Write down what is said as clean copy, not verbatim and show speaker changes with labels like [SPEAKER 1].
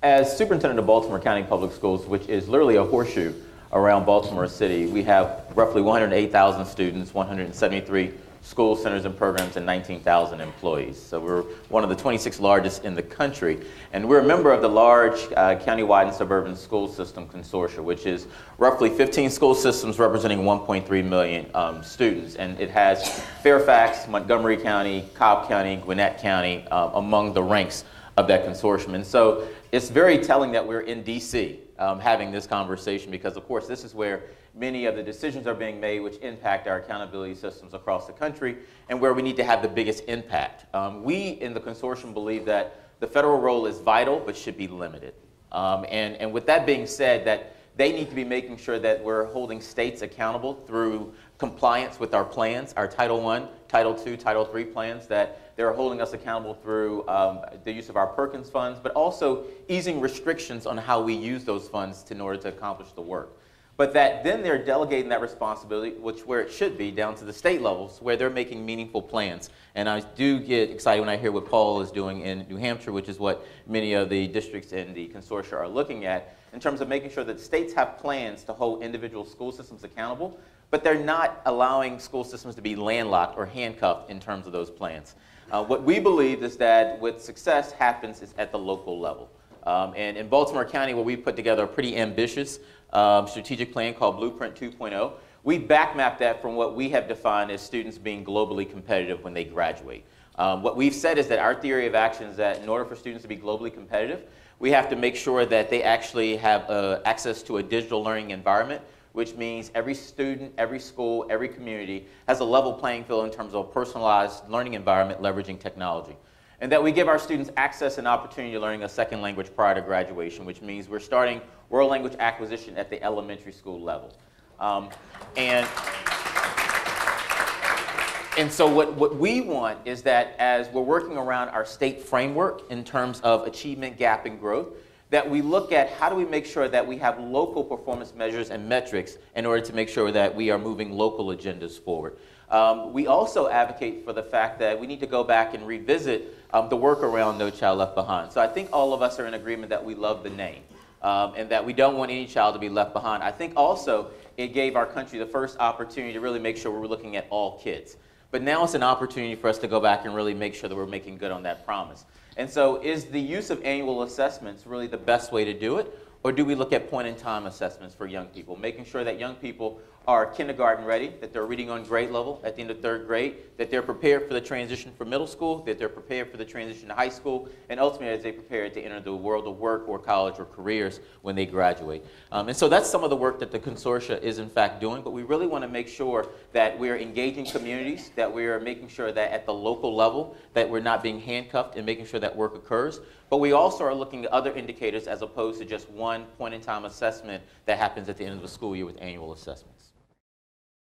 [SPEAKER 1] As superintendent of Baltimore County Public Schools, which is literally a horseshoe around Baltimore City, we have roughly 108,000 students, 173 school centers and programs, and 19,000 employees. So we're one of the 26 largest in the country. And we're a member of the large countywide and suburban school system consortia, which is roughly 15 school systems representing 1.3 million students. And it has Fairfax, Montgomery County, Cobb County, Gwinnett County among the ranks of that consortium. And so it's very telling that we're in DC having this conversation because, of course, this is where many of the decisions are being made which impact our accountability systems across the country and where we need to have the biggest impact. We in the consortium believe that the federal role is vital but should be limited. And with that being said, that they need to be making sure that we're holding states accountable through compliance with our plans, our Title I, Title II, Title III plans, that they're holding us accountable through the use of our Perkins funds, but also easing restrictions on how we use those funds in order to accomplish the work. But that then they're delegating that responsibility, where it should be, down to the state levels, where they're making meaningful plans. And I do get excited when I hear what Paul is doing in New Hampshire, which is what many of the districts in the consortia are looking at, in terms of making sure that states have plans to hold individual school systems accountable, but they're not allowing school systems to be landlocked or handcuffed in terms of those plans. What we believe is that what success happens is at the local level. And in Baltimore County, where we put together a pretty ambitious strategic plan called Blueprint 2.0, we backmapped that from what we have defined as students being globally competitive when they graduate. What we've said is that our theory of action is that in order for students to be globally competitive, we have to make sure that they actually have access to a digital learning environment, which means every student, every school, every community has a level playing field in terms of a personalized learning environment leveraging technology. And that we give our students access and opportunity to learning a second language prior to graduation, which means we're starting world language acquisition at the elementary school level. And so what we want is that as we're working around our state framework in terms of achievement, gap, and growth, that we look at how do we make sure that we have local performance measures and metrics in order to make sure that we are moving local agendas forward. We also advocate for the fact that we need to go back and revisit the work around No Child Left Behind. So I think all of us are in agreement that we love the name and that we don't want any child to be left behind. I think also it gave our country the first opportunity to really make sure we're looking at all kids. But now it's an opportunity for us to go back and really make sure that we're making good on that promise. And so is the use of annual assessments really the best way to do it? Or do we look at point-in-time assessments for young people, making sure that young people are kindergarten ready, that they're reading on grade level at the end of third grade, that they're prepared for the transition from middle school, that they're prepared for the transition to high school, and ultimately as they prepare to enter the world of work or college or careers when they graduate. And so that's some of the work that the consortia is in fact doing, but we really want to make sure that we're engaging communities, that we're making sure that at the local level that we're not being handcuffed and making sure that work occurs. But we also are looking at other indicators as opposed to just one point-in-time assessment that happens at the end of the school year with annual assessments.